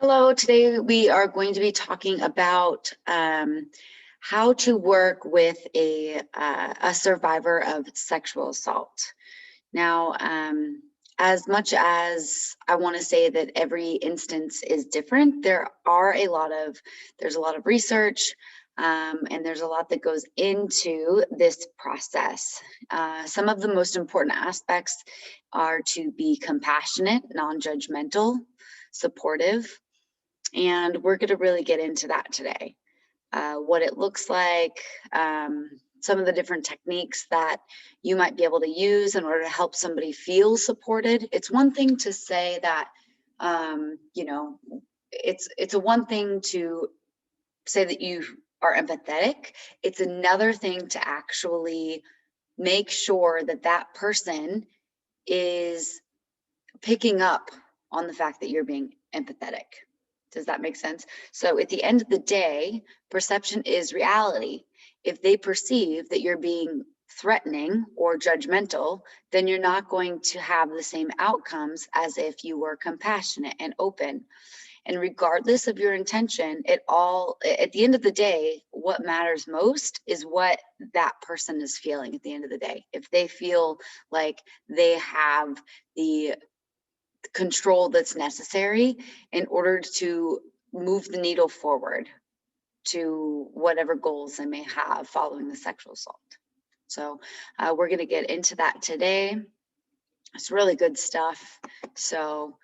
Hello, today we are going to be talking about how to work with a survivor of sexual assault. Now, as much as I want to say that every instance is different, there's a lot of research and there's a lot that goes into this process. Some of the most important aspects are to be compassionate, non-judgmental, supportive, and we're going to really get into that today. What it looks like, some of the different techniques that you might be able to use in order to help somebody feel supported. It's one thing to say that, it's a one thing to say that you are empathetic. It's another thing to actually make sure that that person is picking up on the fact that you're being empathetic. Does that make sense? So at the end of the day, perception is reality. If they perceive that you're being threatening or judgmental, then you're not going to have the same outcomes as if you were compassionate and open. And regardless of your intention, at the end of the day, what matters most is what that person is feeling at the end of the day. If they feel like they have the control that's necessary in order to move the needle forward to whatever goals they may have following the sexual assault. So we're going to get into that today. It's really good stuff. So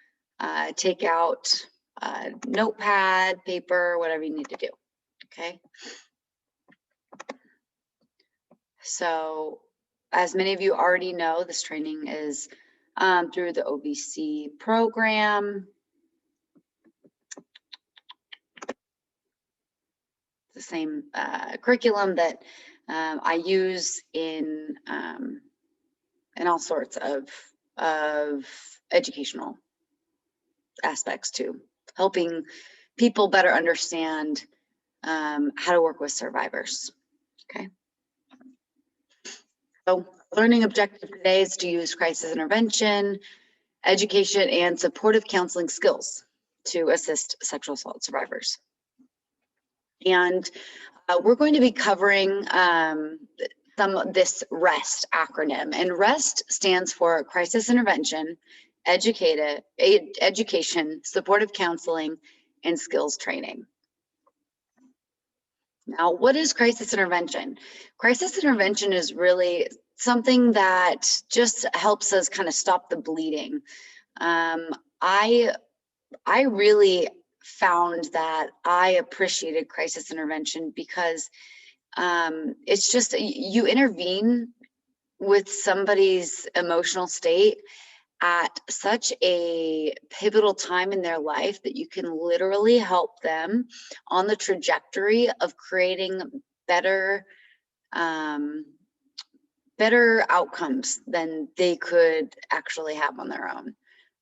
take out notepad, paper, whatever you need to do. Okay. So as many of you already know, this training is through the OVC program. The same curriculum that I use in all sorts of educational aspects too, helping people better understand how to work with survivors. Okay. So learning objective today is to use crisis intervention, education, and supportive counseling skills to assist sexual assault survivors. And we're going to be covering this REST acronym. And REST stands for Crisis Intervention, Education, Supportive Counseling, and Skills Training. Now, what is crisis intervention? Crisis intervention is really something that just helps us kind of stop the bleeding. I really found that I appreciated crisis intervention because it's just you intervene with somebody's emotional state at such a pivotal time in their life that you can literally help them on the trajectory of creating better outcomes than they could actually have on their own,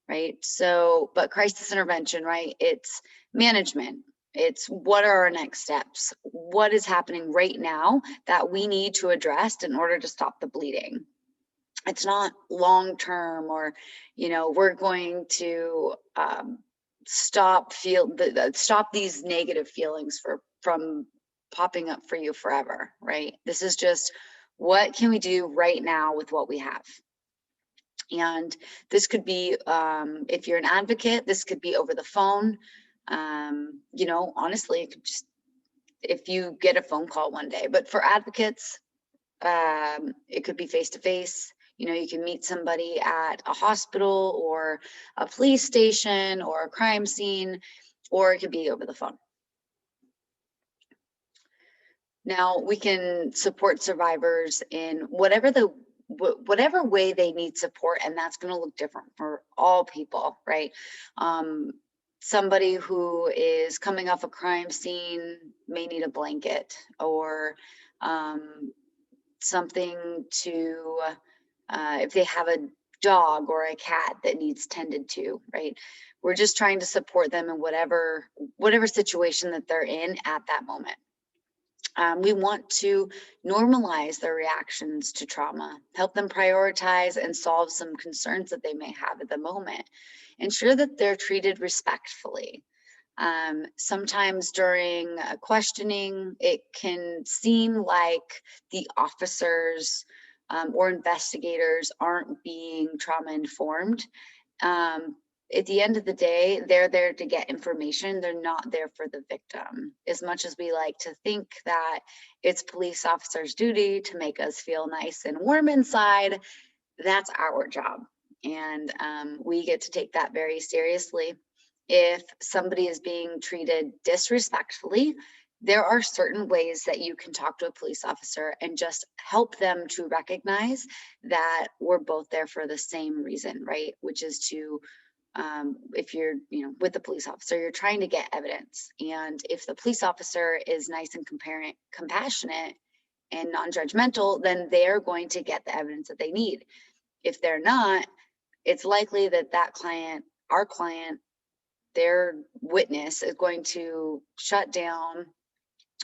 right? So, but crisis intervention, right? It's management. It's what are our next steps? What is happening right now that we need to address in order to stop the bleeding? It's not long-term or, we're going to stop these negative feelings from popping up for you forever, right? This is just what can we do right now with what we have. And this could be, if you're an advocate, this could be over the phone. Honestly, it could just, if you get a phone call one day, but for advocates, it could be face-to-face. You can meet somebody at a hospital or a police station or a crime scene, or it could be over the phone. Now, we can support survivors in whatever way they need support, and that's going to look different for all people, right? Somebody who is coming off a crime scene may need a blanket or something to, if they have a dog or a cat that needs tended to, right? We're just trying to support them in whatever situation that they're in at that moment. We want to normalize their reactions to trauma, help them prioritize and solve some concerns that they may have at the moment, ensure that they're treated respectfully. Sometimes during questioning, it can seem like the officers or investigators aren't being trauma informed. At the end of the day, they're there to get information. They're not there for the victim. As much as we like to think that it's police officers' duty to make us feel nice and warm inside, that's our job. And we get to take that very seriously. If somebody is being treated disrespectfully, there are certain ways that you can talk to a police officer and just help them to recognize that we're both there for the same reason, right? Which is to, if you're, with the police officer, you're trying to get evidence. And if the police officer is nice and compassionate and non-judgmental, then they're going to get the evidence that they need. If they're not, it's likely that our client, their witness is going to shut down,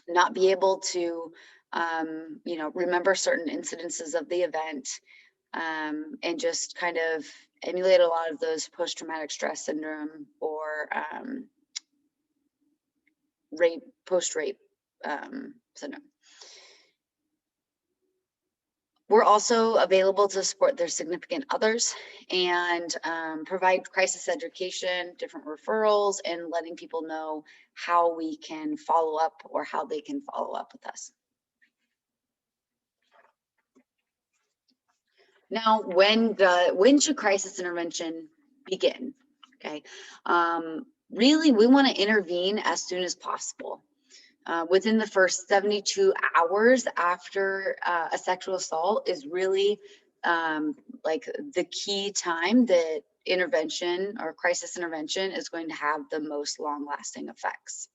not be able to, remember certain incidences of the event, and just kind of emulate a lot of those post-traumatic stress syndrome or post-rape syndrome. We're also available to support their significant others and provide crisis education, different referrals, and letting people know how we can follow up or how they can follow up with us. Now, when should crisis intervention begin? Okay, really, we want to intervene as soon as possible. Within the first 72 hours after a sexual assault is really like the key time that intervention or crisis intervention is going to have the most long-lasting effects.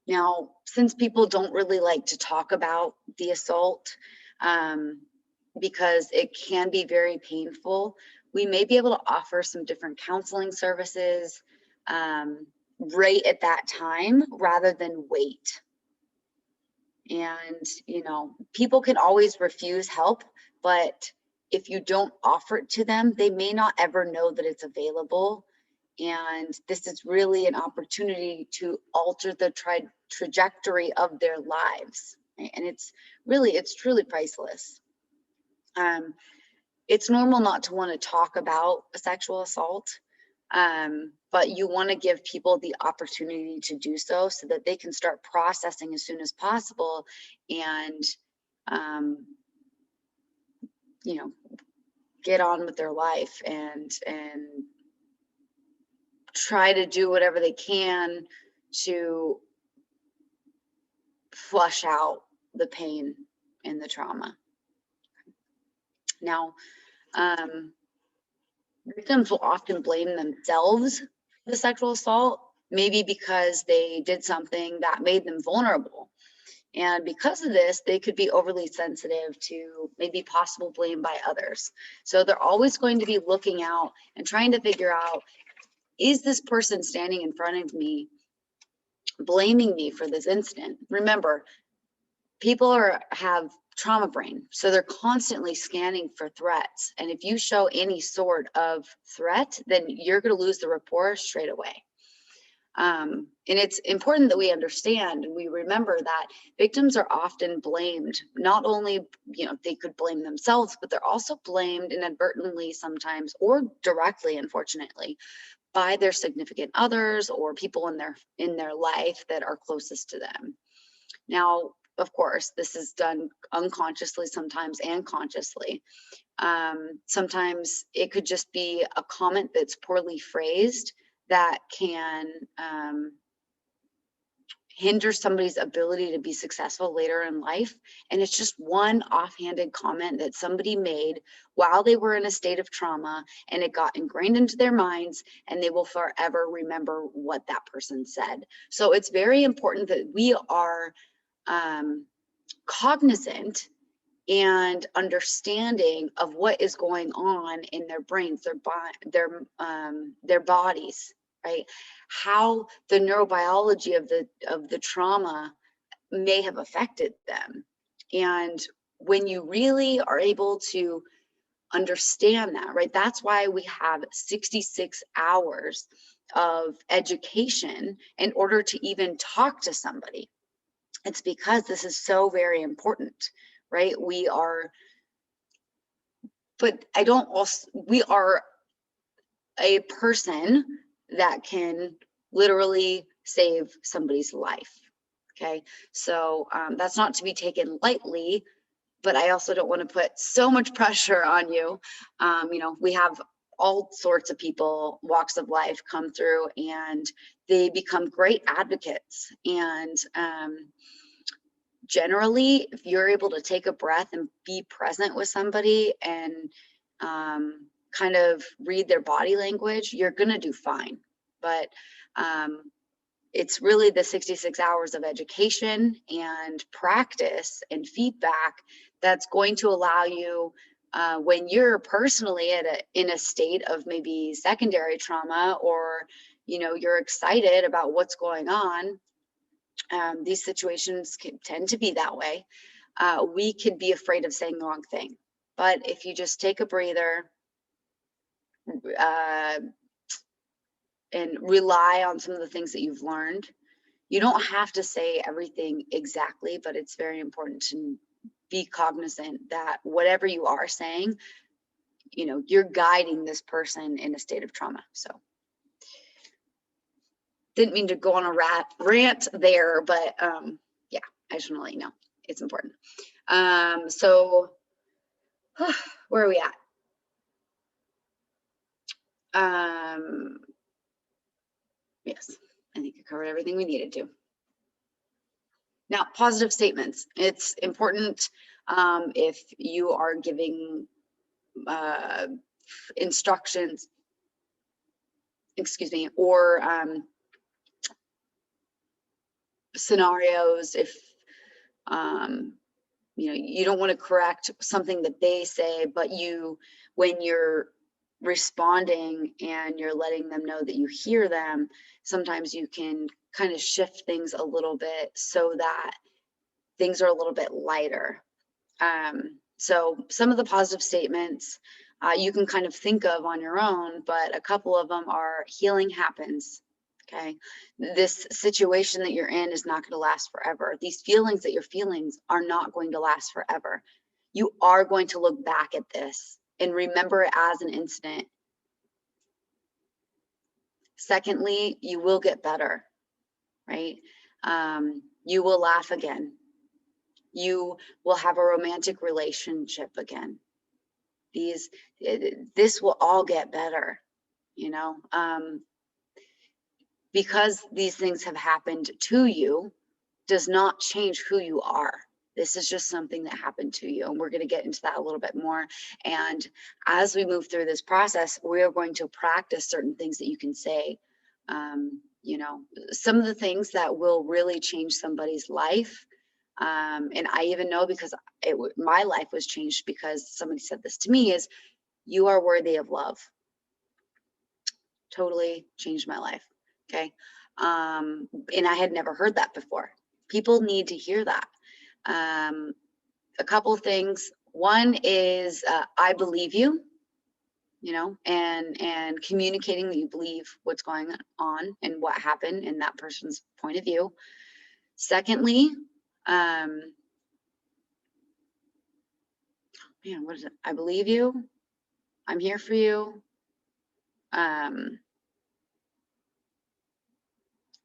Now, since people don't really like to talk about the assault because it can be very painful, we may be able to offer some different counseling services right at that time rather than wait. And people can always refuse help, but if you don't offer it to them, they may not ever know that it's available. And this is really an opportunity to alter the trajectory of their lives, right? And it's truly priceless. It's normal not to want to talk about a sexual assault, but you want to give people the opportunity to do so that they can start processing as soon as possible and get on with their life and try to do whatever they can to flush out the pain and the trauma. Now, victims will often blame themselves for the sexual assault, maybe because they did something that made them vulnerable. And because of this, they could be overly sensitive to maybe possible blame by others. So they're always going to be looking out and trying to figure out, is this person standing in front of me blaming me for this incident? Remember, people have trauma brain, so they're constantly scanning for threats. And if you show any sort of threat, then you're going to lose the rapport straight away. And it's important that we understand and we remember that victims are often blamed. Not only, they could blame themselves, but they're also blamed inadvertently sometimes, or directly, unfortunately, by their significant others or people in their life that are closest to them. Now, of course, this is done unconsciously sometimes and consciously. Sometimes it could just be a comment that's poorly phrased that can hinder somebody's ability to be successful later in life. And it's just one offhanded comment that somebody made while they were in a state of trauma, and it got ingrained into their minds, and they will forever remember what that person said. So it's very important that we are cognizant and understanding of what is going on in their brains, their bodies, right? How the neurobiology of the trauma may have affected them. And when you really are able to understand that, right? That's why we have 66 hours of education in order to even talk to somebody. It's because this is so very important, right? We are a person that can literally save somebody's life. Okay, so that's not to be taken lightly, but I also don't want to put so much pressure on you. You know, we have all sorts of people, walks of life come through, and they become great advocates. And generally, if you're able to take a breath and be present with somebody and kind of read their body language, you're going to do fine. But it's really the 66 hours of education and practice and feedback that's going to allow you, when you're personally in a state of maybe secondary trauma, or you know, you're excited about what's going on. These situations can tend to be that way. We could be afraid of saying the wrong thing, but if you just take a breather and rely on some of the things that you've learned, you don't have to say everything exactly, but it's very important to be cognizant that whatever you are saying, you know, you're guiding this person in a state of trauma. So didn't mean to go on a rant there, but yeah, I just want to let you know it's important. So where are we at? Yes, I think I covered everything we needed to. Now, positive statements. It's important if you are giving instructions, excuse me, or scenarios, if you know, you don't want to correct something that they say, but when you're responding and you're letting them know that you hear them, sometimes you can kind of shift things a little bit so that things are a little bit lighter. So some of the positive statements you can kind of think of on your own, but a couple of them are: healing happens. Okay, this situation that you're in is not going to last forever. These feelings that you're feeling are not going to last forever. You are going to look back at this and remember it as an incident. Secondly, you will get better, right? You will laugh again. You will have a romantic relationship again. This will all get better, you know, because these things have happened to you does not change who you are. This is just something that happened to you, and we're going to get into that a little bit more. And as we move through this process, we are going to practice certain things that you can say. You know, some of the things that will really change somebody's life. And I even know, because my life was changed because somebody said this to me, is you are worthy of love. Totally changed my life. Okay. And I had never heard that before. People need to hear that. A couple of things. One is I believe you, you know, and communicating that you believe what's going on and what happened in that person's point of view. Secondly, man, what is it? I believe you. I'm here for you.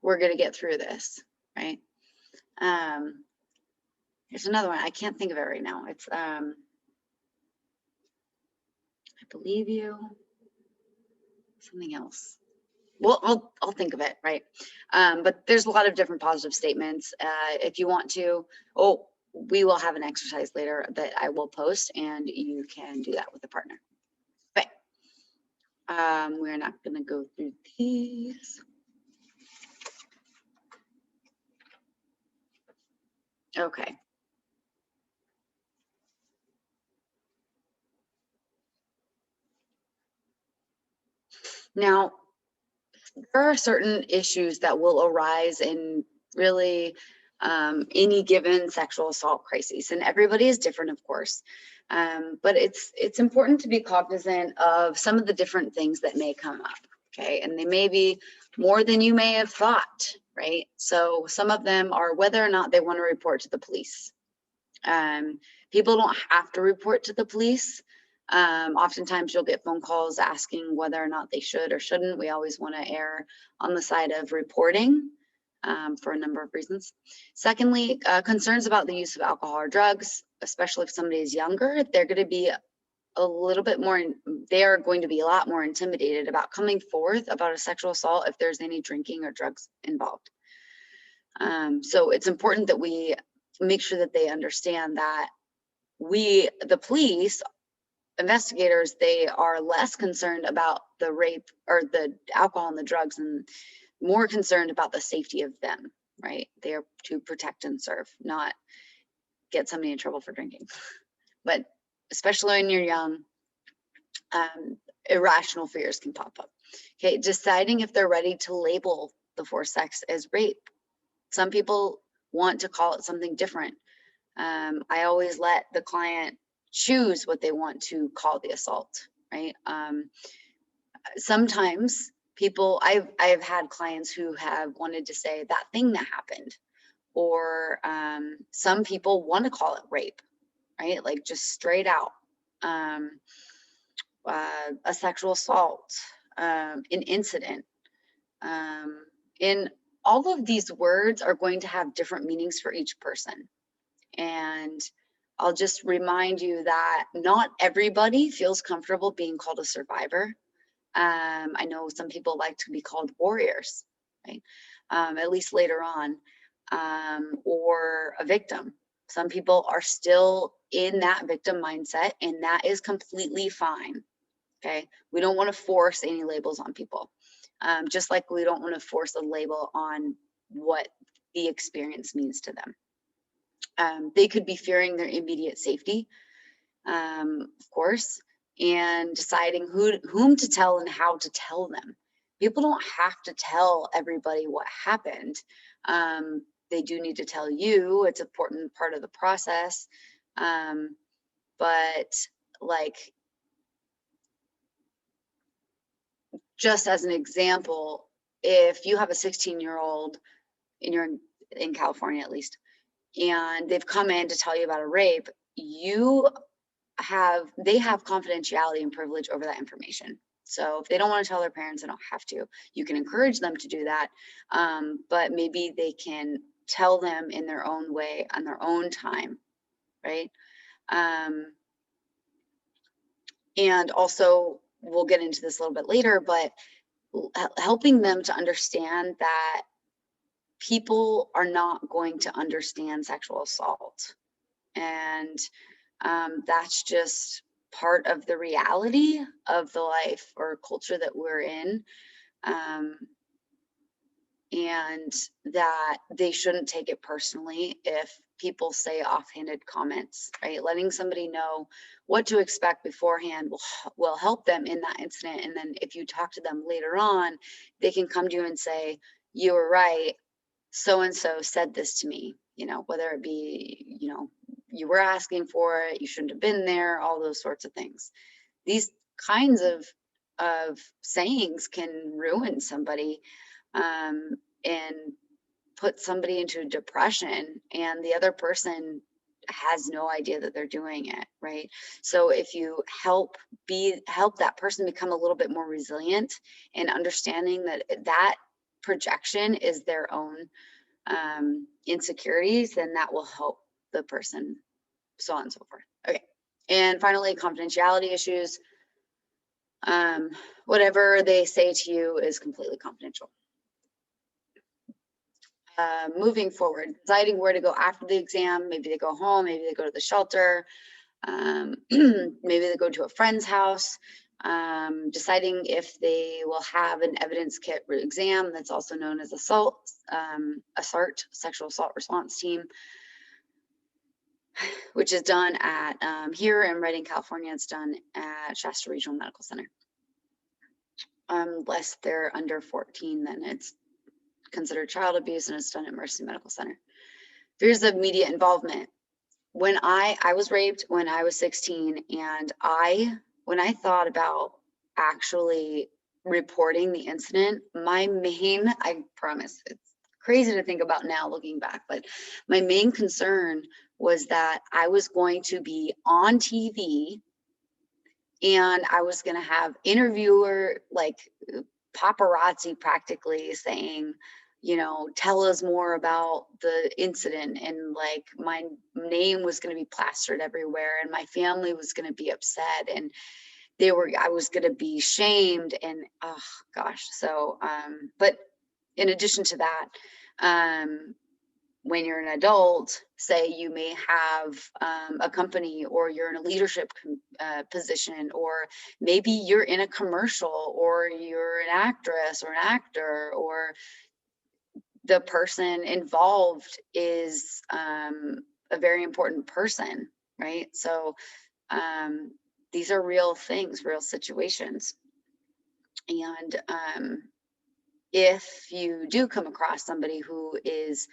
We're going to get through this, right? There's another one. I can't think of it right now. It's I believe you. Something else. Well, I'll think of it, right? But there's a lot of different positive statements. If you want to, we will have an exercise later that I will post, and you can do that with a partner. Okay. We're not going to go through these. Okay. Now, there are certain issues that will arise in really any given sexual assault crisis, and everybody is different, of course. But it's important to be cognizant of some of the different things that may come up. Okay, and they may be more than you may have thought, right? So some of them are whether or not they want to report to the police. People don't have to report to the police. Oftentimes you'll get phone calls asking whether or not they should or shouldn't. We always want to err on the side of reporting for a number of reasons. Secondly, concerns about the use of alcohol or drugs, especially if somebody is younger, they're going to be a little bit more, they are going to be a lot more intimidated about coming forth about a sexual assault if there's any drinking or drugs involved. So it's important that we make sure that they understand that we, the police, investigators, they are less concerned about the rape or the alcohol and the drugs and more concerned about the safety of them, right? They are to protect and serve, not get somebody in trouble for drinking. But especially when you're young, irrational fears can pop up. Okay, deciding if they're ready to label the forced sex as rape. Some people want to call it something different. I always let the client choose what they want to call the assault, right? Sometimes people, I've had clients who have wanted to say that thing that happened, or some people want to call it rape, right? Like just straight out. A sexual assault, an incident. And all of these words are going to have different meanings for each person. And I'll just remind you that not everybody feels comfortable being called a survivor. I know some people like to be called warriors, right? At least later on, or a victim. Some people are still in that victim mindset, and that is completely fine. Okay, we don't want to force any labels on people, just like we don't want to force a label on what the experience means to them. They could be fearing their immediate safety, of course, and deciding whom to tell and how to tell them. People don't have to tell everybody what happened. They do need to tell you. It's an important part of the process. But like, just as an example, if you have a 16-year-old and you're in California at least, and they've come in to tell you about a rape, they have confidentiality and privilege over that information. So if they don't want to tell their parents, they don't have to. You can encourage them to do that, but maybe they can tell them in their own way, on their own time, right? And also, we'll get into this a little bit later, but helping them to understand that people are not going to understand sexual assault. And that's just part of the reality of the life or culture that we're in. And that they shouldn't take it personally if people say offhanded comments, right? Letting somebody know what to expect beforehand will help them in that incident. And then if you talk to them later on, they can come to you and say, you were right, so-and-so said this to me, whether it be, you were asking for it, you shouldn't have been there, all those sorts of things. These kinds of sayings can ruin somebody, and put somebody into depression, and the other person has no idea that they're doing it, right? So if you help that person become a little bit more resilient and understanding that projection is their own insecurities, then that will help the person, so on and so forth. Okay, and finally, confidentiality issues. Whatever they say to you is completely confidential. Moving forward, deciding where to go after the exam. Maybe they go home, maybe they go to the shelter, maybe they go to a friend's house. Deciding if they will have an evidence kit exam, that's also known as ASSART, Sexual Assault Response Team, which is done at, here in Redding, California, it's done at Shasta Regional Medical Center. Unless they're under 14, then it's considered child abuse, and it's done at Mercy Medical Center. Fears of media involvement. When I was raped when I was 16, and when I thought about actually reporting the incident, my main, I promise, it's crazy to think about now looking back, but my main concern was that I was going to be on TV and I was going to have interviewer, like paparazzi practically saying, you know, tell us more about the incident, and like my name was going to be plastered everywhere and my family was going to be upset, and I was going to be shamed, and oh gosh. So but in addition to that, when you're an adult, say you may have a company, or you're in a leadership position, or maybe you're in a commercial, or you're an actress or an actor, or the person involved is a very important person, right? So these are real things, real situations. And if you do come across somebody who is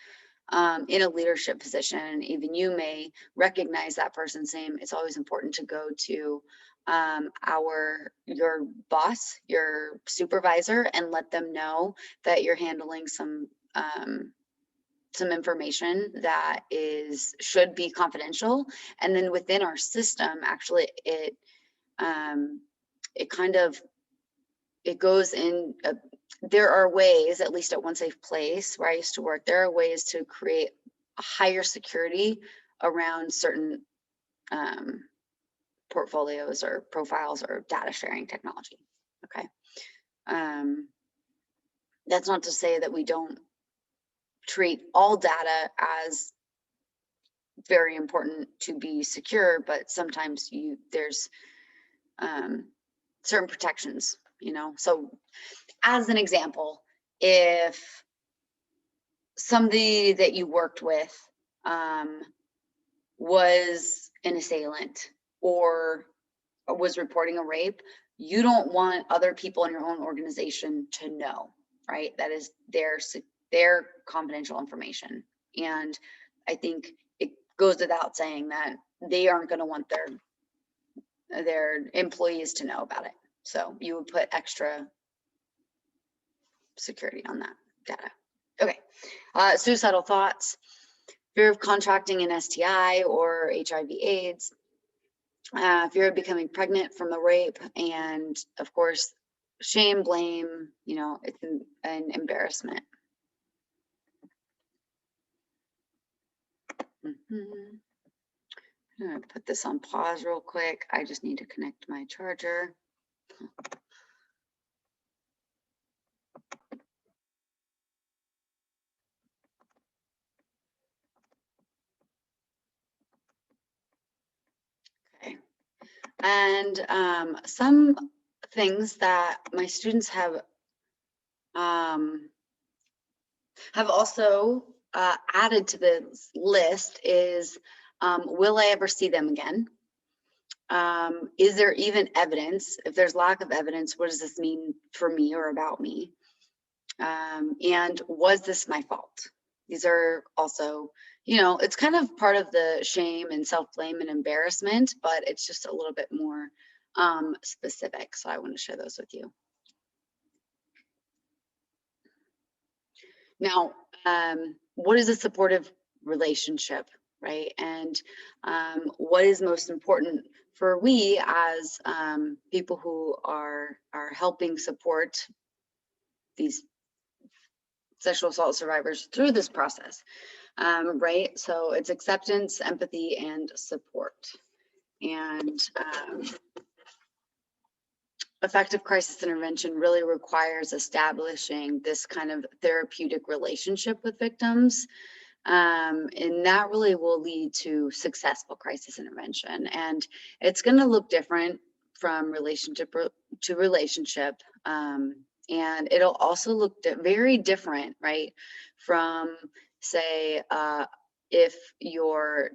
in a leadership position, even you may recognize that person's name, it's always important to go to your boss, your supervisor, and let them know that you're handling some information that should be confidential. And then within our system, actually, it kind of, it goes in. There are ways, at least at One Safe Place where I used to work, there are ways to create a higher security around certain portfolios or profiles or data sharing technology. Okay. That's not to say that we don't treat all data as very important to be secure, but sometimes there's certain protections, you know. So as an example, if somebody that you worked with was an assailant or was reporting a rape, you don't want other people in your own organization to know, right? That is their confidential information. And I think it goes without saying that they aren't going to want their employees to know about it. So you would put extra security on that data. Okay. Suicidal thoughts, fear of contracting an STI or HIV/AIDS, fear of becoming pregnant from a rape, and of course, shame, blame, you know, it's an embarrassment. I'm gonna put this on pause real quick. I just need to connect my charger. Okay. And some things that my students have also added to this list is, will I ever see them again? Is there even evidence? If there's lack of evidence, what does this mean for me or about me? And was this my fault? These are also, you know, it's kind of part of the shame and self-blame and embarrassment, but it's just a little bit more specific. So I want to share those with you. Now, what is a supportive relationship, right? And what is most important for we as people who are helping support these sexual assault survivors through this process, right? So it's acceptance, empathy, and support. And effective crisis intervention really requires establishing this kind of therapeutic relationship with victims. And that really will lead to successful crisis intervention. And it's going to look different from relationship to relationship. And it'll also look very different, right? From, say, if your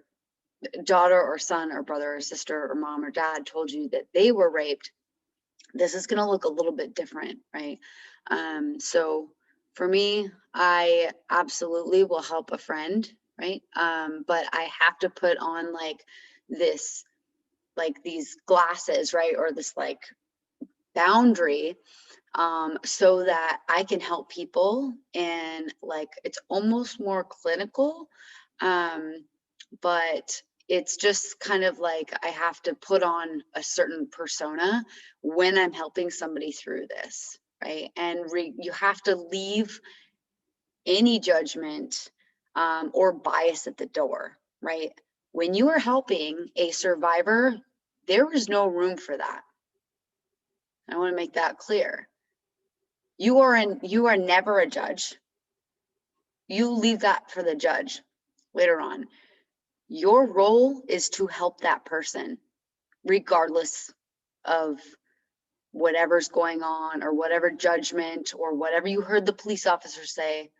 daughter or son or brother or sister or mom or dad told you that they were raped, this is going to look a little bit different, right? So for me, I absolutely will help a friend, right? But I have to put on like this, like these glasses, right? Or this like boundary so that I can help people, and like it's almost more clinical, but it's just kind of like I have to put on a certain persona when I'm helping somebody through this, right? And you have to leave any judgment or bias at the door, right? When you are helping a survivor, there is no room for that. I want to make that clear. You are never a judge. You leave that for the judge later on. Your role is to help that person, regardless of whatever's going on or whatever judgment or whatever you heard the police officer say.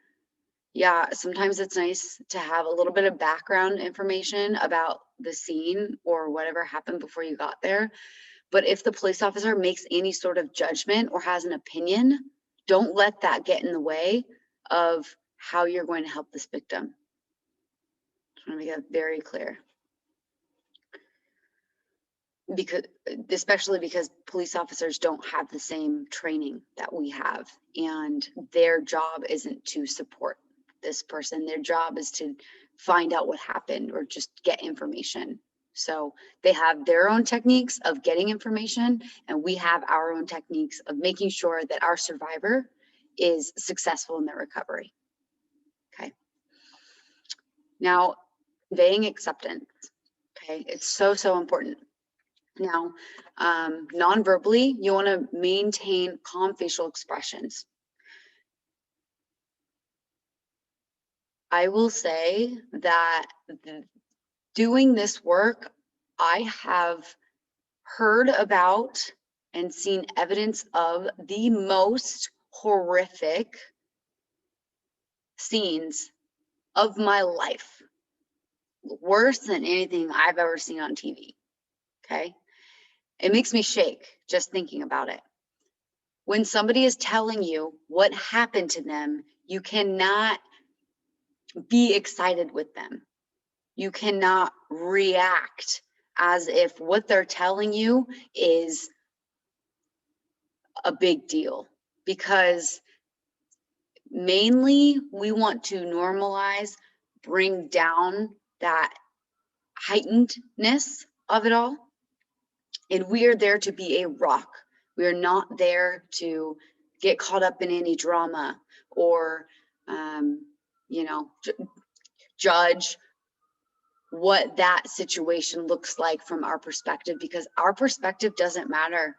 Yeah, sometimes it's nice to have a little bit of background information about the scene or whatever happened before you got there. But if the police officer makes any sort of judgment or has an opinion, don't let that get in the way of how you're going to help this victim. I want to make that very clear. Because, especially because police officers don't have the same training that we have, and their job isn't to support this person. Their job is to find out what happened or just get information. So they have their own techniques of getting information, and we have our own techniques of making sure that our survivor is successful in their recovery. Okay. Now, conveying acceptance. Okay, it's so important. Now, non-verbally, you want to maintain calm facial expressions. I will say that doing this work, I have heard about and seen evidence of the most horrific scenes of my life, worse than anything I've ever seen on TV. Okay, it makes me shake just thinking about it. When somebody is telling you what happened to them, you cannot be excited with them. You cannot react as if what they're telling you is a big deal, because mainly we want to normalize, bring down that heightenedness of it all. And we are there to be a rock. We are not there to get caught up in any drama or, judge what that situation looks like from our perspective, because our perspective doesn't matter,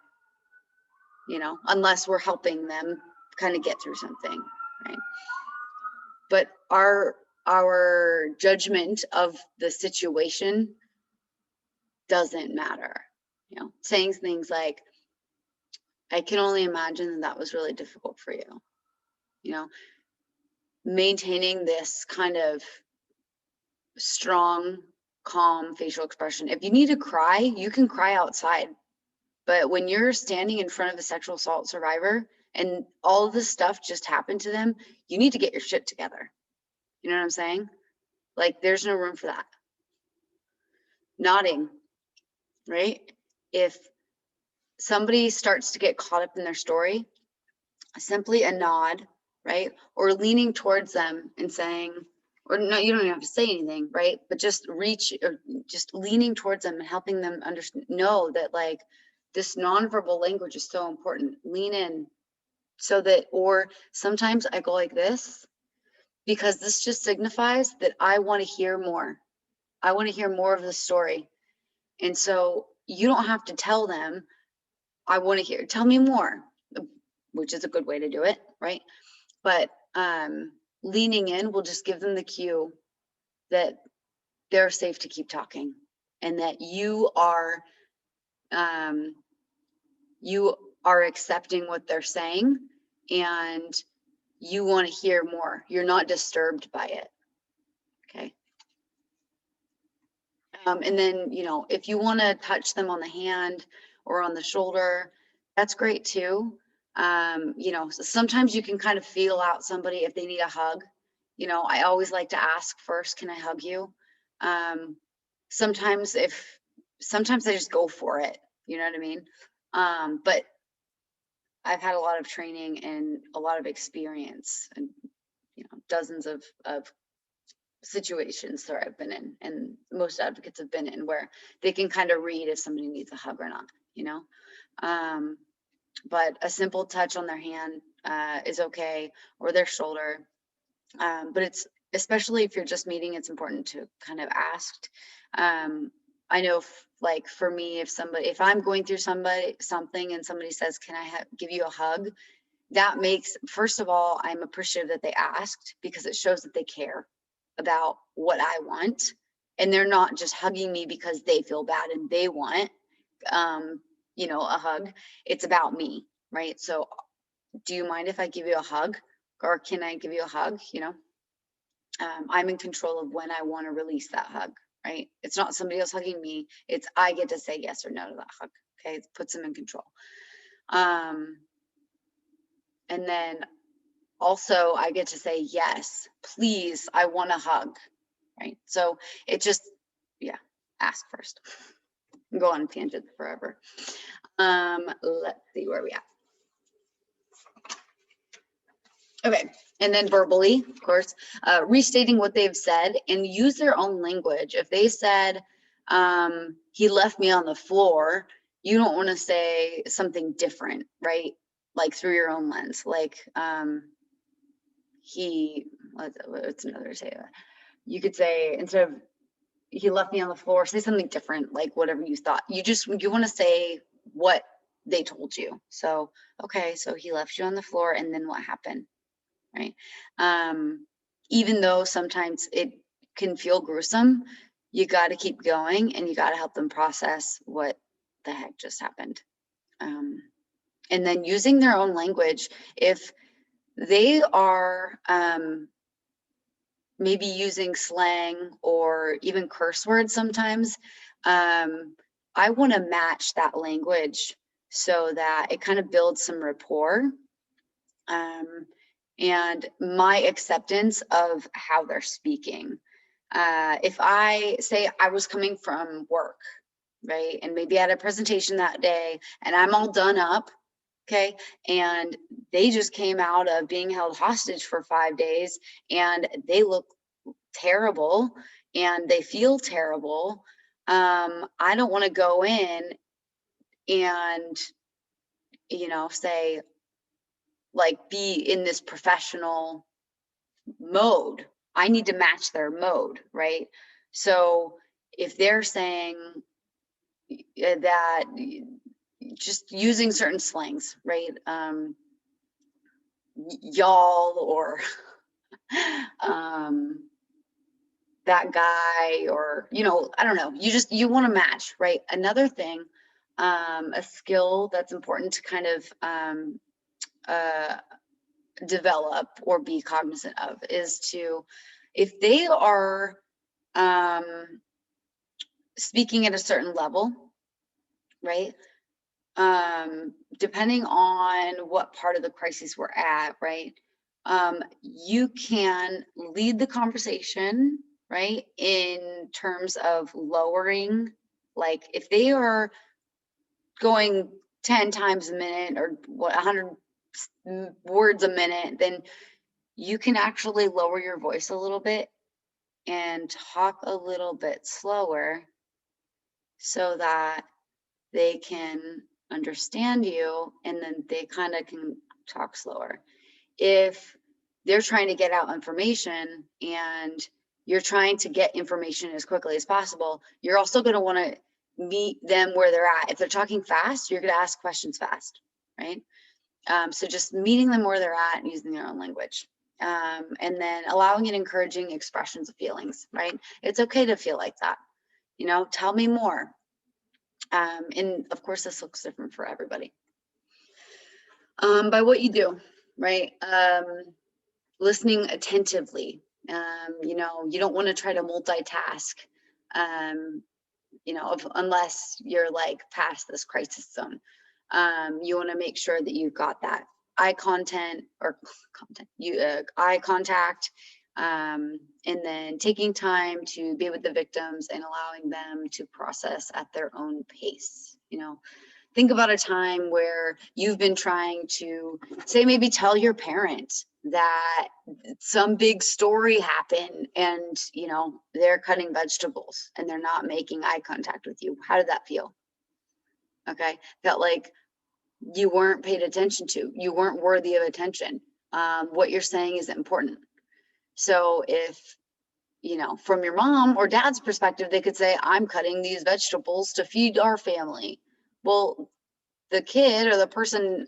unless we're helping them kind of get through something, right? But our judgment of the situation doesn't matter. Saying things like, I can only imagine that was really difficult for you. Maintaining this kind of strong, calm facial expression. If you need to cry, you can cry outside. But when you're standing in front of a sexual assault survivor and all of this stuff just happened to them, you need to get your shit together. You know what I'm saying? Like, there's no room for that. Nodding, right? If somebody starts to get caught up in their story, simply a nod, right? Or leaning towards them and saying, or no, you don't even have to say anything, right? But just reach, or just leaning towards them and helping them understand, know that like this nonverbal language is so important. Lean in so that, or sometimes I go like this, because this just signifies that I want to hear more. I want to hear more of the story. And so you don't have to tell them, I want to hear, tell me more, which is a good way to do it, right? But leaning in will just give them the cue that they're safe to keep talking, and that you are accepting what they're saying, and you want to hear more. You're not disturbed by it. Okay. And then, if you want to touch them on the hand or on the shoulder, that's great too. Sometimes you can kind of feel out somebody if they need a hug. I always like to ask first, can I hug you? Sometimes I just go for it, you know what I mean? But I've had a lot of training and a lot of experience, and dozens of situations that I've been in, and most advocates have been in, where they can kind of read if somebody needs a hug or not, but a simple touch on their hand is okay, or their shoulder. But it's, especially if you're just meeting, it's important to kind of ask. I know, like for me, if I'm going through something and somebody says, can I give you a hug? That makes, first of all, I'm appreciative that they asked, because it shows that they care about what I want, and they're not just hugging me because they feel bad and they want, a hug. It's about me, right? So, do you mind if I give you a hug, or can I give you a hug? I'm in control of when I want to release that hug, right? It's not somebody else hugging me. It's, I get to say yes or no to that hug. Okay, it puts them in control. And then also I get to say, yes, please, I want a hug, right? So it just, ask first. Go on a tangent forever. Let's see where we at. Okay, and then verbally, of course, restating what they've said, and use their own language. If they said, he left me on the floor, you don't want to say something different, right? Like through your own lens, like what's another way to say that? You could say, instead of he left me on the floor, say something different, like whatever you thought. You want to say what they told you. So, okay, so he left you on the floor, and then what happened? Right? Even though sometimes it can feel gruesome, you got to keep going, and you got to help them process what the heck just happened. And then using their own language. If they are maybe using slang or even curse words sometimes, I want to match that language so that it kind of builds some rapport. And my acceptance of how they're speaking. If I say I was coming from work, right, and maybe I had a presentation that day, and I'm all done up, okay, and they just came out of being held hostage for 5 days, and they look terrible, and they feel terrible, I don't want to go in and, say, like, be in this professional mode. I need to match their mode, right? So if they're saying that, just using certain slangs, right? Y'all, or that guy, or, I don't know. You want to match, right? Another thing, a skill that's important to kind of develop or be cognizant of is to, if they are speaking at a certain level, right? Depending on what part of the crisis we're at, right? You can lead the conversation, right? In terms of lowering, like if they are going 10 times a minute, or 100 words a minute, then you can actually lower your voice a little bit and talk a little bit slower, so that they can understand you, and then they kind of can talk slower. If they're trying to get out information and you're trying to get information as quickly as possible, you're also going to want to meet them where they're at. If they're talking fast, you're going to ask questions fast, right? So just meeting them where they're at and using their own language. And then allowing and encouraging expressions of feelings, right? It's okay to feel like that. Tell me more. And of course, this looks different for everybody. By what you do, right? Listening attentively. You don't want to try to multitask, unless you're like past this crisis zone. You want to make sure that you've got that eye contact, and then taking time to be with the victims and allowing them to process at their own pace. think about a time where you've been trying to say, maybe tell your parent that some big story happened and, you know, they're cutting vegetables and they're not making eye contact with you. How did that feel? Okay. Felt like you weren't paid attention to, you weren't worthy of attention. What you're saying isn't important. So if, you know, from your mom or dad's perspective, they could say, I'm cutting these vegetables to feed our family. Well, the kid or the person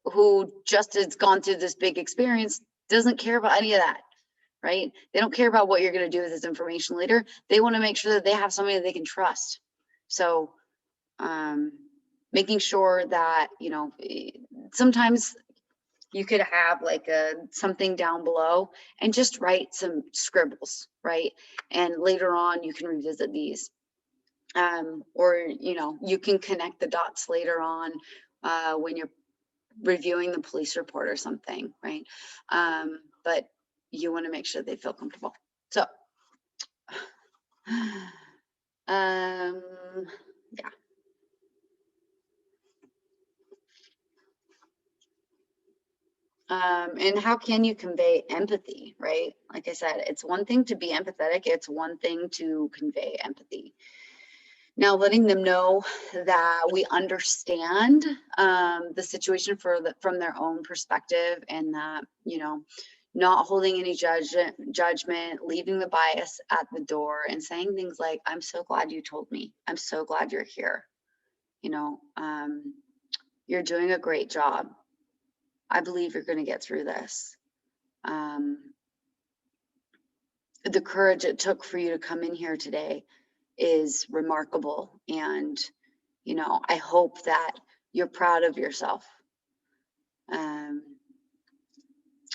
who just has gone through this big experience doesn't care about any of that, right? They don't care about what you're going to do with this information later. They want to make sure that they have somebody that they can trust. So making sure that, you know, sometimes you could have like something down below and just write some scribbles, right? And later on you can revisit these. Or, you know, you can connect the dots later on when you're reviewing the police report or something, right? But you want to make sure they feel comfortable. So, yeah. And how can you convey empathy, right? Like I said, it's one thing to be empathetic. It's one thing to convey empathy. Now, letting them know that we understand the situation from their own perspective, and that, you know, not holding any judgment, leaving the bias at the door, and saying things like, I'm so glad you told me. I'm so glad you're here. You know, you're doing a great job. I believe you're going to get through this. The courage it took for you to come in here today is remarkable. And, you know, I hope that you're proud of yourself.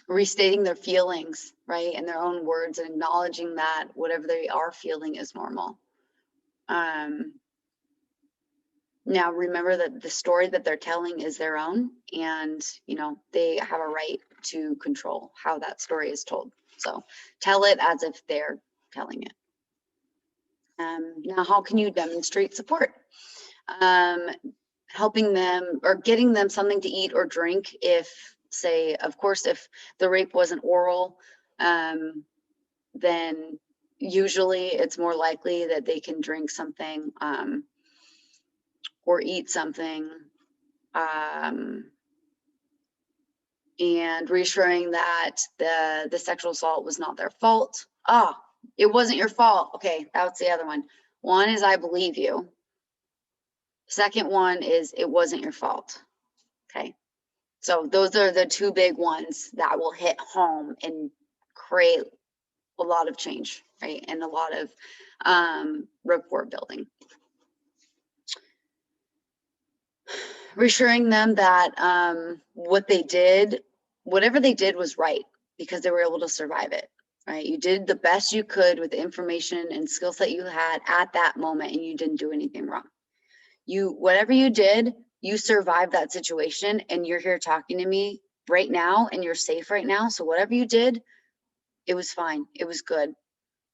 Restating their feelings, right, in their own words, and acknowledging that whatever they are feeling is normal. Now, remember that the story that they're telling is their own, and, you know, they have a right to control how that story is told. So tell it as if they're telling it. Now, how can you demonstrate support? Helping them or getting them something to eat or drink. If, say, of course, if the rape wasn't oral, then usually it's more likely that they can drink something or eat something, and reassuring that the sexual assault was not their fault. Oh, it wasn't your fault. Okay, that's the other one. One is, I believe you. Second one is, it wasn't your fault. Okay, so those are the two big ones that will hit home and create a lot of change, right? And a lot of rapport building. Reassuring them that what they did, whatever they did was right, because they were able to survive it, right? You did the best you could with the information and skill set you had at that moment, and you didn't do anything wrong. Whatever you did, you survived that situation, and you're here talking to me right now, and you're safe right now. So whatever you did, it was fine. It was good.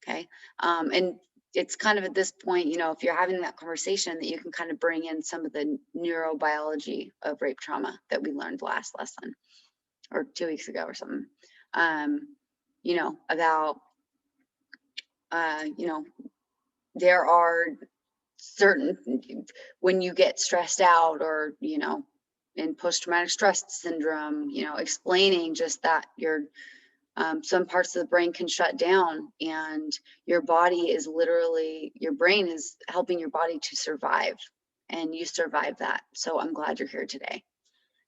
Okay. And it's kind of at this point, you know, if you're having that conversation, that you can kind of bring in some of the neurobiology of rape trauma that we learned last lesson or 2 weeks ago or something. You know, about, you know, there are certain, when you get stressed out, or, you know, in post-traumatic stress syndrome, you know, explaining just that your some parts of the brain can shut down, and your body is literally, your brain is helping your body to survive, and you survive that. So I'm glad you're here today.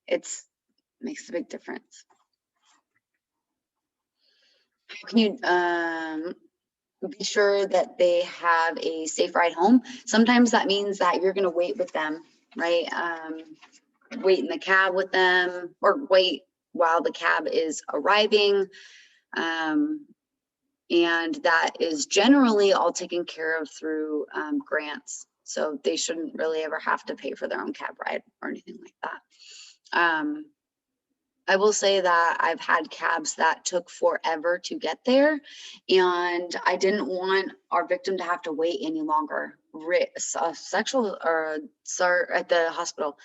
It makes a big difference. How can you be sure that they have a safe ride home? Sometimes that means that you're going to wait with them, right? Wait in the cab with them, or wait while the cab is arriving. And that is generally all taken care of through grants. So they shouldn't really ever have to pay for their own cab ride or anything like that. I will say that I've had cabs that took forever to get there, and I didn't want our victim to have to wait any longer. sexual or SART at the hospital,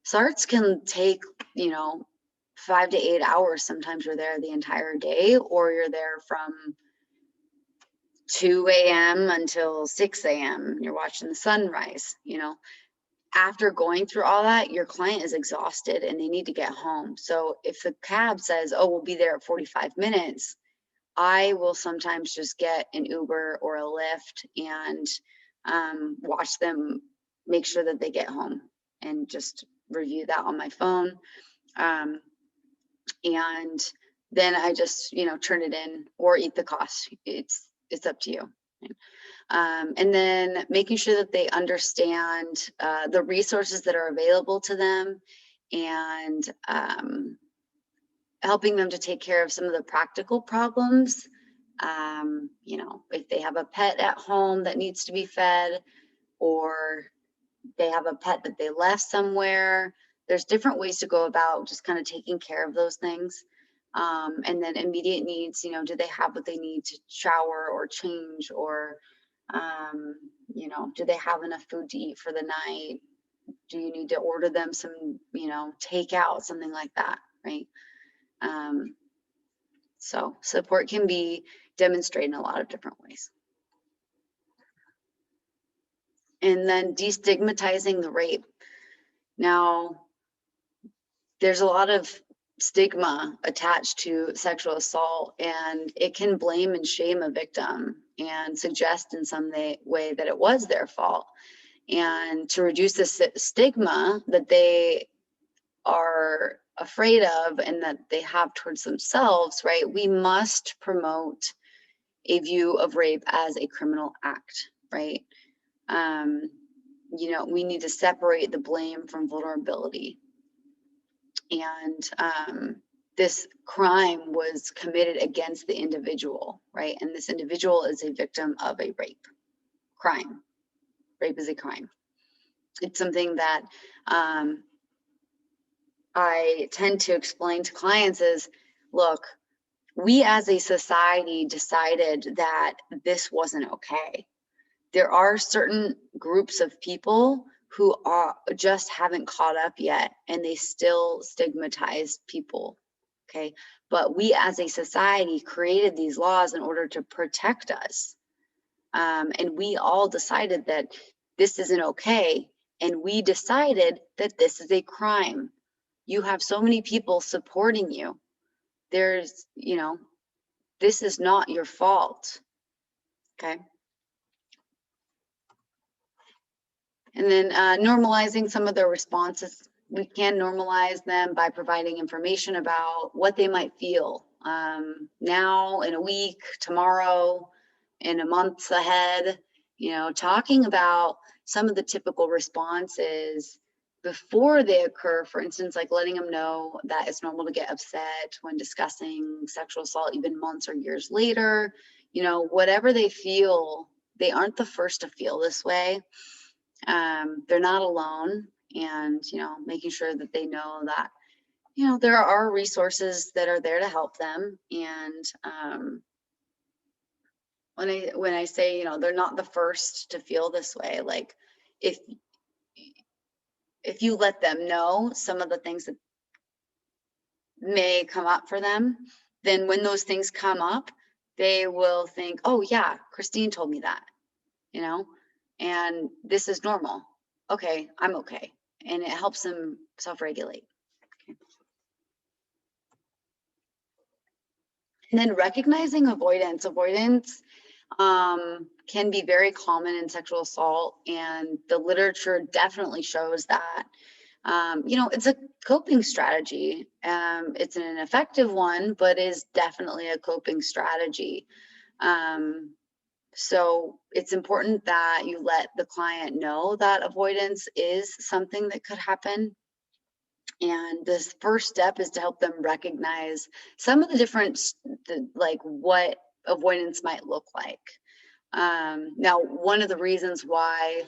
SARTs can take, 5 to 8 hours. Sometimes you're there the entire day, or you're there from 2 a.m. until 6 a.m. You're watching the sunrise, After going through all that, your client is exhausted and they need to get home. So if the cab says, oh, we'll be there at 45 minutes, I will sometimes just get an Uber or a Lyft and watch them, make sure that they get home, and just review that on my phone. And then I just, turn it in or eat the cost. It's up to you. And then making sure that they understand the resources that are available to them, and helping them to take care of some of the practical problems. If they have a pet at home that needs to be fed, or they have a pet that they left somewhere, there's different ways to go about just kind of taking care of those things. And then immediate needs, do they have what they need to shower or change, or do they have enough food to eat for the night? Do you need to order them some, takeout, something like that, right? So support can be demonstrated in a lot of different ways. And then destigmatizing the rape. Now, there's a lot of stigma attached to sexual assault, and it can blame and shame a victim and suggest in some way that it was their fault. And to reduce the stigma that they are afraid of and that they have towards themselves, right, we must promote a view of rape as a criminal act, right? We need to separate the blame from vulnerability. And this crime was committed against the individual, right? And this individual is a victim of a rape crime. Rape is a crime. It's something that I tend to explain to clients is, look, we as a society decided that this wasn't okay. There are certain groups of people who just haven't caught up yet, and they still stigmatize people, okay? But we as a society created these laws in order to protect us. And we all decided that this isn't okay, and we decided that this is a crime. You have so many people supporting you. There's, this is not your fault, okay? And then normalizing some of their responses. We can normalize them by providing information about what they might feel now, in a week, tomorrow, in a month ahead, talking about some of the typical responses before they occur. For instance, like letting them know that it's normal to get upset when discussing sexual assault, even months or years later. Whatever they feel, they aren't the first to feel this way. They're not alone, and making sure that they know that there are resources that are there to help them. And when I say they're not the first to feel this way, like if you let them know some of the things that may come up for them, then when those things come up, they will think, oh yeah, Christine told me that, and this is normal. Okay, I'm okay. And it helps them self-regulate. Okay. And then recognizing avoidance. Avoidance can be very common in sexual assault, and the literature definitely shows that. It's a coping strategy. It's an effective one, but is definitely a coping strategy. So it's important that you let the client know that avoidance is something that could happen. And this first step is to help them recognize some of the different, like what avoidance might look like. Now, one of the reasons why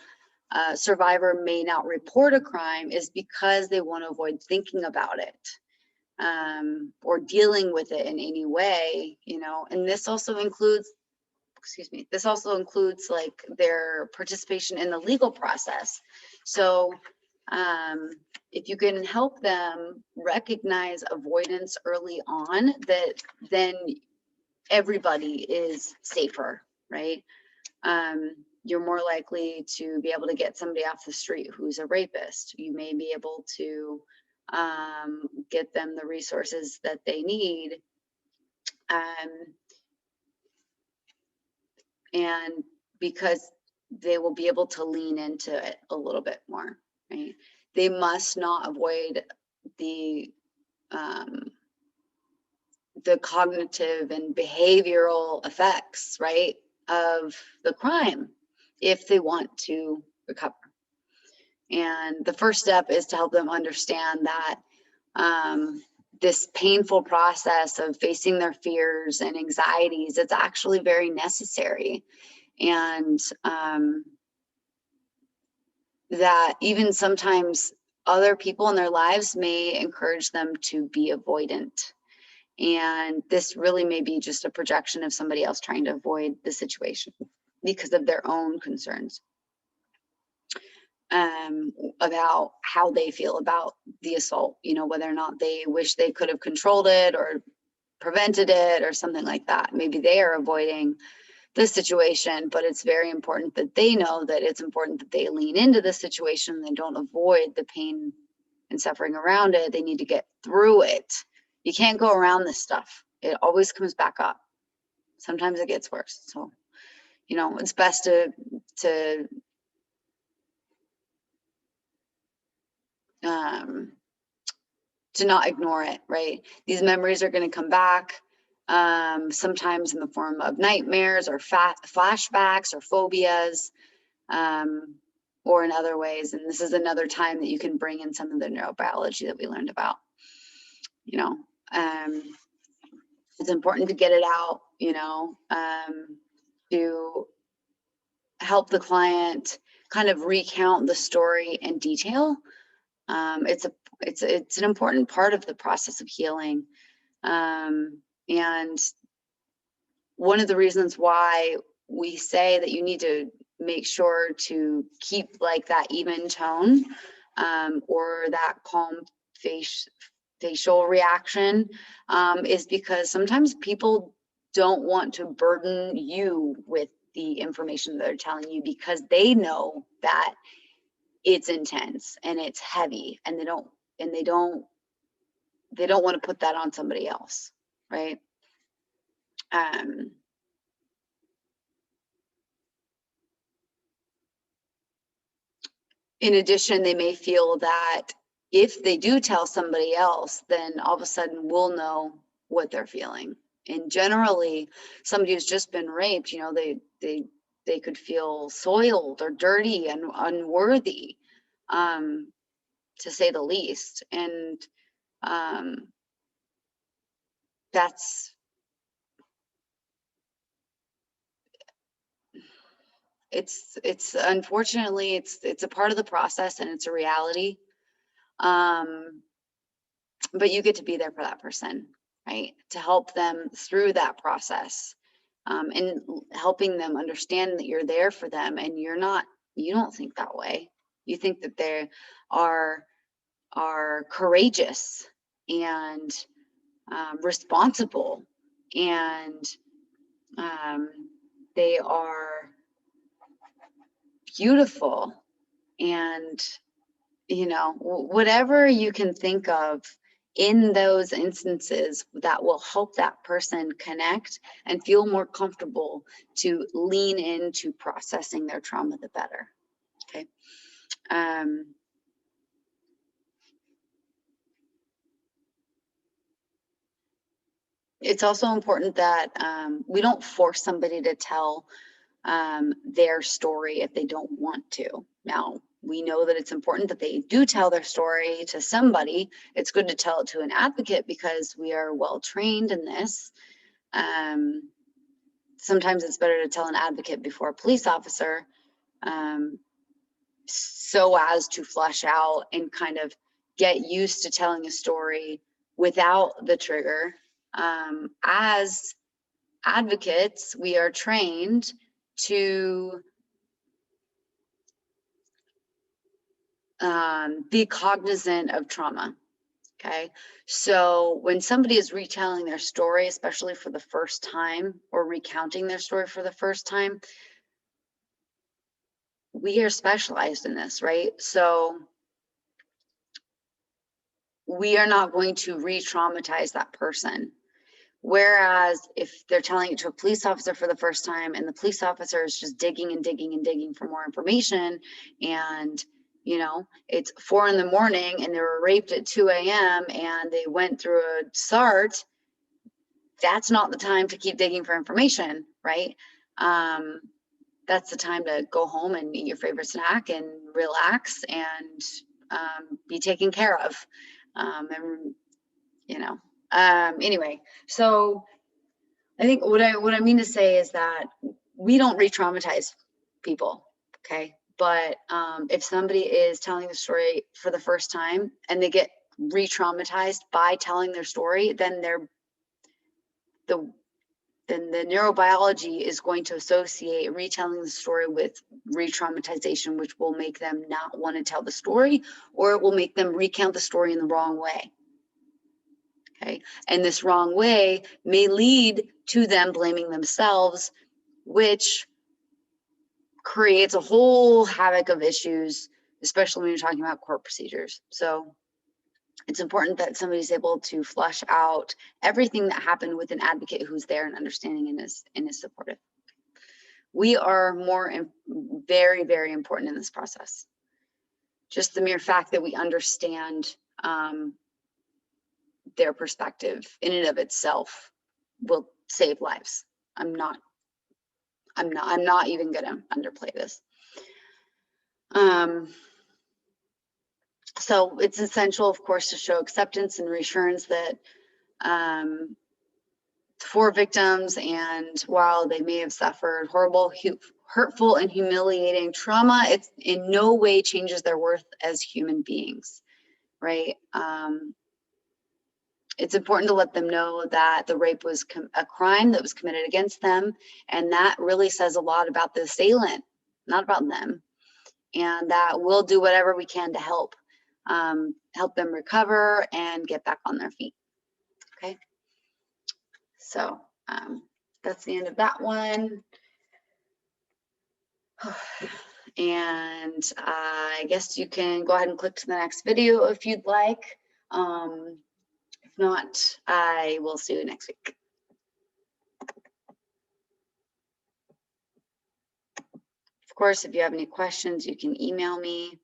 a survivor may not report a crime is because they want to avoid thinking about it, or dealing with it in any way, and this also includes excuse me, this also includes like their participation in the legal process. So if you can help them recognize avoidance early on, that then everybody is safer, right? You're more likely to be able to get somebody off the street who's a rapist. You may be able to get them the resources that they need. And because they will be able to lean into it a little bit more, right? They must not avoid the cognitive and behavioral effects, right, of the crime if they want to recover. And the first step is to help them understand that this painful process of facing their fears and anxieties, it's actually very necessary. And that even sometimes other people in their lives may encourage them to be avoidant. And this really may be just a projection of somebody else trying to avoid the situation because of their own concerns about how they feel about the assault, you know, whether or not they wish they could have controlled it or prevented it or something like that. Maybe they are avoiding this situation, but it's very important that they know that it's important that they lean into the situation and they don't avoid the pain and suffering around it. They need to get through it. You can't go around this stuff. It always comes back up. Sometimes it gets worse. So, you know, it's best to not ignore it, right? These memories are going to come back, sometimes in the form of nightmares or flashbacks or phobias, or in other ways. And this is another time that you can bring in some of the neurobiology that we learned about. You know, it's important to get it out, you know, to help the client kind of recount the story in detail. It's an important part of the process of healing. And one of the reasons why we say that you need to make sure to keep like that even tone, or that calm facial reaction, is because sometimes people don't want to burden you with the information that they're telling you because they know that it's intense and it's heavy, and they don't want to put that on somebody else, right? In addition, they may feel that if they do tell somebody else, then all of a sudden we'll know what they're feeling. And generally, somebody who's just been raped, you know, they could feel soiled or dirty and unworthy, to say the least. And that's it's unfortunately it's a part of the process and it's a reality. But you get to be there for that person, right? To help them through that process, and helping them understand that you're there for them, and you don't think that way. You think that they are courageous and responsible, and they are beautiful, and you know, whatever you can think of in those instances that will help that person connect and feel more comfortable to lean into processing their trauma, the better. Okay. It's also important that we don't force somebody to tell their story if they don't want to. Now, we know that it's important that they do tell their story to somebody. It's good to tell it to an advocate because we are well trained in this. Sometimes it's better to tell an advocate before a police officer, so as to flush out and kind of get used to telling a story without the trigger, as advocates, we are trained to be cognizant of trauma. Okay, so when somebody is retelling their story, especially for the first time, or recounting their story for the first time, we are specialized in this, right? So we are not going to re-traumatize that person. Whereas if they're telling it to a police officer for the first time and the police officer is just digging and digging and digging for more information, and you know, it's 4 in the morning and they were raped at 2 a.m. and they went through a SART, that's not the time to keep digging for information, right? That's the time to go home and eat your favorite snack and relax and be taken care of. And you know, anyway, so I think what I mean to say is that we don't re-traumatize people, okay? But if somebody is telling the story for the first time and they get re-traumatized by telling their story, then the neurobiology is going to associate retelling the story with re-traumatization, which will make them not want to tell the story, or it will make them recount the story in the wrong way. Okay, and this wrong way may lead to them blaming themselves, which creates a whole havoc of issues, especially when you're talking about court procedures. So it's important that somebody's able to flush out everything that happened with an advocate who's there and understanding and is supportive. We are very, very important in this process. Just the mere fact that we understand their perspective in and of itself will save lives. I'm not even gonna underplay this. So it's essential, of course, to show acceptance and reassurance that for victims, and while they may have suffered horrible, hurtful, and humiliating trauma, it in no way changes their worth as human beings, right? It's important to let them know that the rape was a crime that was committed against them, and that really says a lot about the assailant, not about them, and that we'll do whatever we can to help them recover and get back on their feet. Okay, so that's the end of that one. And I guess you can go ahead and click to the next video if you'd like. If not, I will see you next week. Of course, if you have any questions, you can email me.